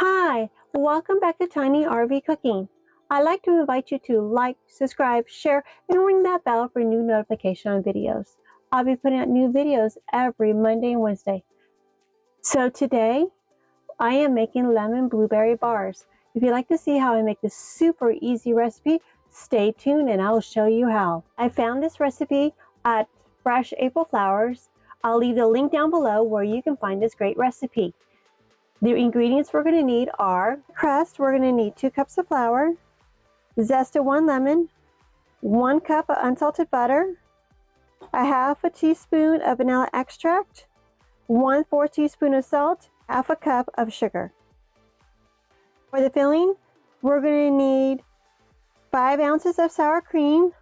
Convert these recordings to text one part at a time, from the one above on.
Hi, welcome back to Tiny RV Cooking. I'd like to invite you to like, subscribe, share, and ring that bell for new notification on videos. I'll be putting out new videos every Monday and Wednesday. So today, I am making lemon blueberry bars. If you'd like to see how I make this super easy recipe, stay tuned and I'll show you how. I found this recipe at Fresh April Flowers. I'll leave the link down below where you can find this great recipe. The ingredients we're going to need are crust. We're going to need 2 cups of flour, zest of 1 lemon, 1 cup of unsalted butter, a half a teaspoon of vanilla extract, 1/4 teaspoon of salt, half a cup of sugar. For the filling, we're going to need 5 ounces of sour cream,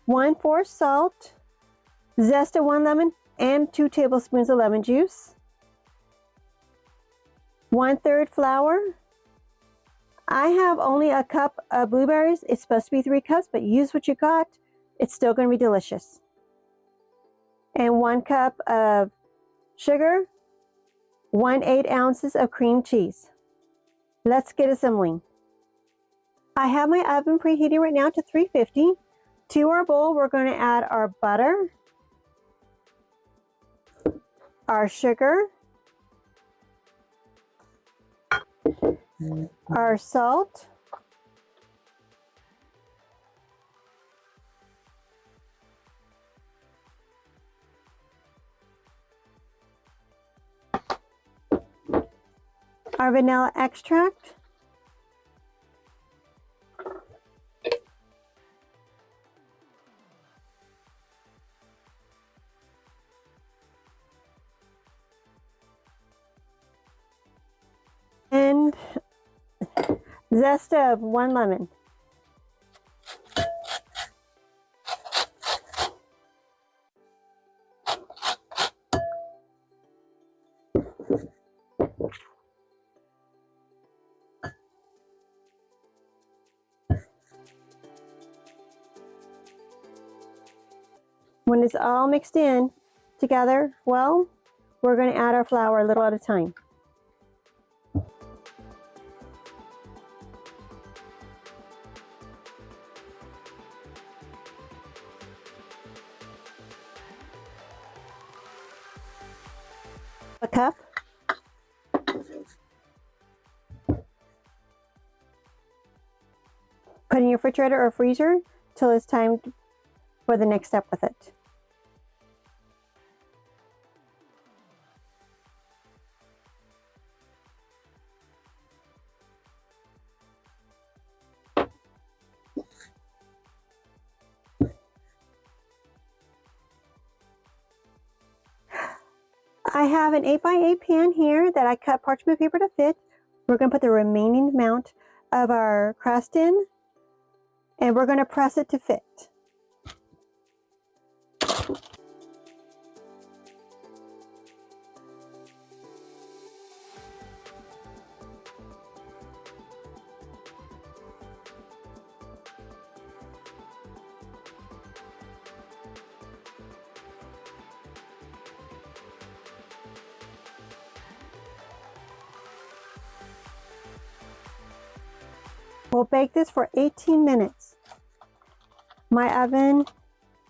1/4 salt, zest of 1 lemon, and 2 tablespoons of lemon juice. 1/3 flour. I have only a cup of blueberries. It's supposed to be 3 cups, but use what you got. It's still going to be delicious. And 1 cup of sugar, 1/8 ounces of cream cheese. Let's get assembling. I have my oven preheating right now to 350. To our bowl, we're going to add our butter, our sugar, our salt, our vanilla extract, and zest of 1 lemon. When it's all mixed in together well, we're going to add our flour a little at a time. A cup. Put in your refrigerator or freezer till it's time for the next step with it. I have an 8x8 pan here that I cut parchment paper to fit. We're going to put the remaining amount of our crust in, and we're going to press it to fit. We'll bake this for 18 minutes. My oven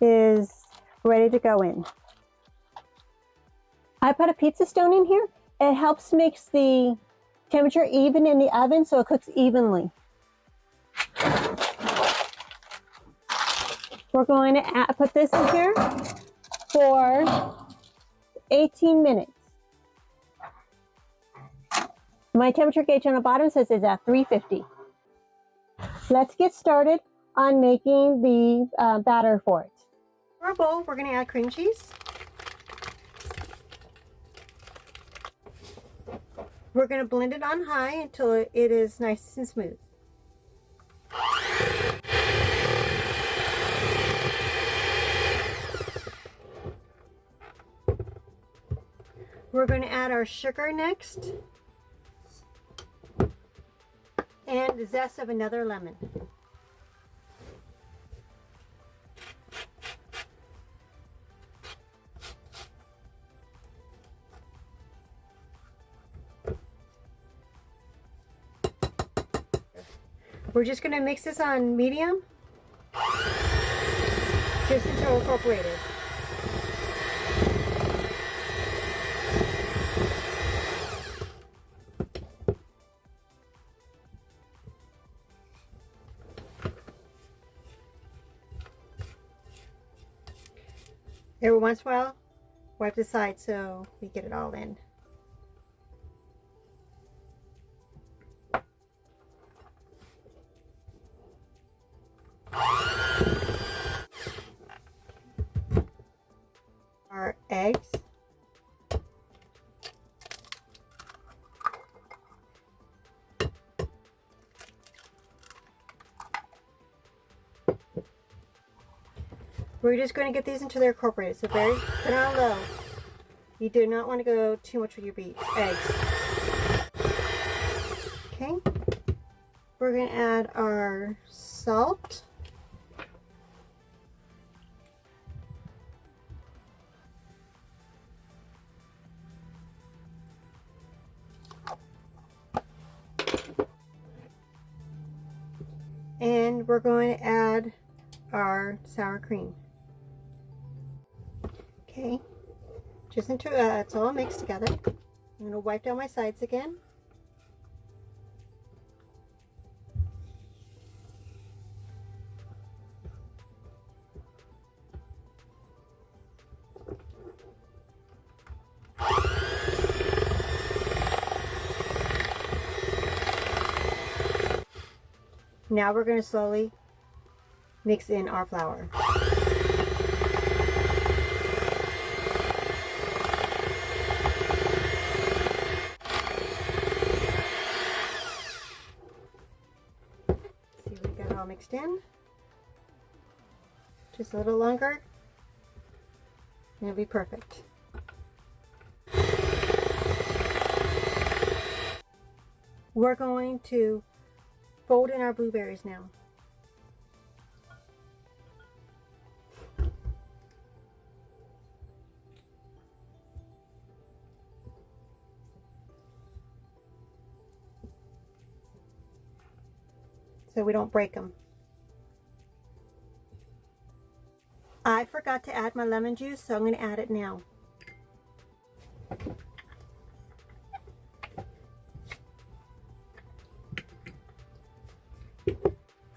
is ready to go in. I put a pizza stone in here. It helps mix the temperature even in the oven so it cooks evenly. We're going to put this in here for 18 minutes. My temperature gauge on the bottom says it's at 350. Let's get started on making the batter for it. For our bowl, we're going to add cream cheese. We're going to blend it on high until it is nice and smooth. We're going to add our sugar next, and the zest of another lemon. We're just going to mix this on medium, just until incorporated. Every once in a while, wipe the side so we get it all in. Our eggs. We're just going to get these until they're incorporated. So very put it on low. You do not want to go too much with your eggs. Okay. We're going to add our salt. And we're going to add our sour cream. Okay, just until it's all mixed together. I'm going to wipe down my sides again. Now we're going to slowly mix in our flour. See, we got it all mixed in. Just a little longer, and it'll be perfect. We're going to fold in our blueberries now. So we don't break them. I forgot to add my lemon juice, so I'm going to add it now.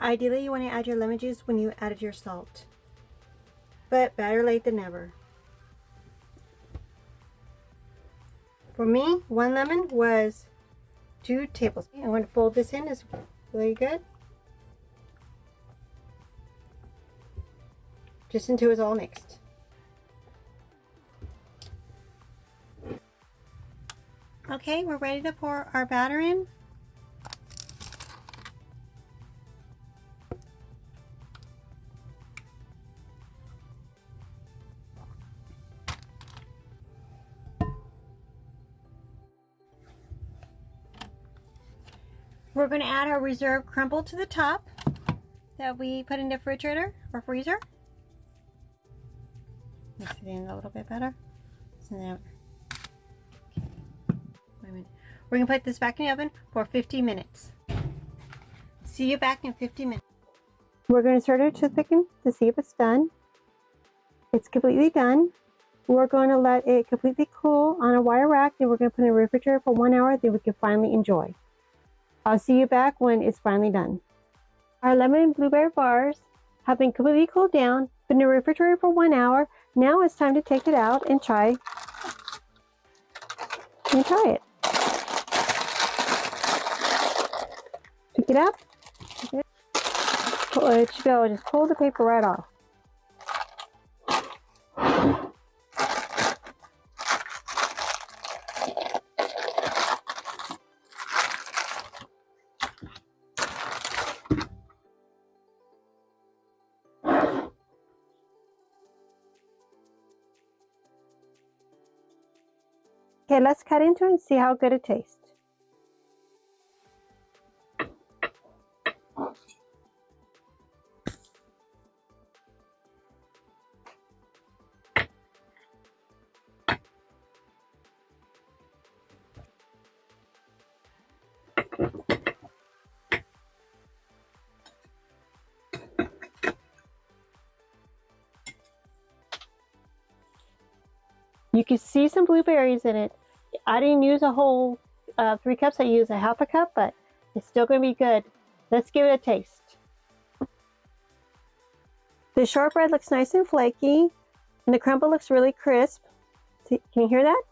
Ideally, you want to add your lemon juice when you added your salt, but better late than never. For me, 1 lemon was 2 tablespoons. I'm going to fold this in. It's really good. Just until it's all mixed. Okay, we're ready to pour our batter in. We're going to add our reserve crumble to the top that we put in the refrigerator or freezer. Mix it in a little bit better. So now, okay. Wait a minute. We're going to put this back in the oven for 50 minutes. See you back in 50 minutes. We're going to start our toothpicking to see if it's done. It's completely done. We're going to let it completely cool on a wire rack. Then we're going to put it in the refrigerator for 1 hour. Then we can finally enjoy. I'll see you back when it's finally done. Our lemon and blueberry bars have been completely cooled down, been in the refrigerator for 1 hour. Now it's time to take it out and try it. Pick it up. It should go. Just pull the paper right off. Okay, let's cut into it and see how good it tastes. You can see some blueberries in it. I didn't use a whole 3 cups. I used a half a cup, but it's still going to be good. Let's give it a taste. The shortbread looks nice and flaky, and the crumble looks really crisp. See, can you hear that?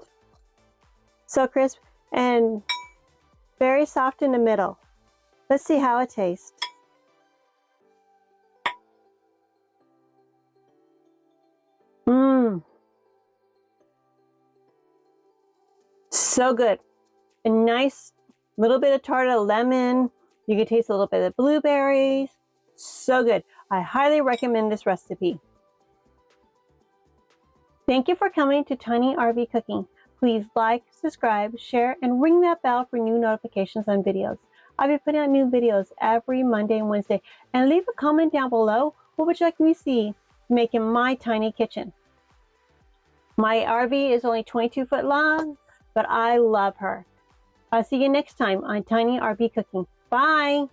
So crisp and very soft in the middle. Let's see how it tastes. Mmm. So good. A nice little bit of tart of lemon. You can taste a little bit of blueberries. So good. I highly recommend this recipe. Thank you for coming to Tiny RV Cooking. Please like, subscribe, share, and ring that bell for new notifications on videos. I'll be putting out new videos every Monday and Wednesday. And leave a comment down below. What would you like me to see making my tiny kitchen? My RV is only 22 foot long, but I love her. I'll see you next time on Tiny RV Cooking. Bye!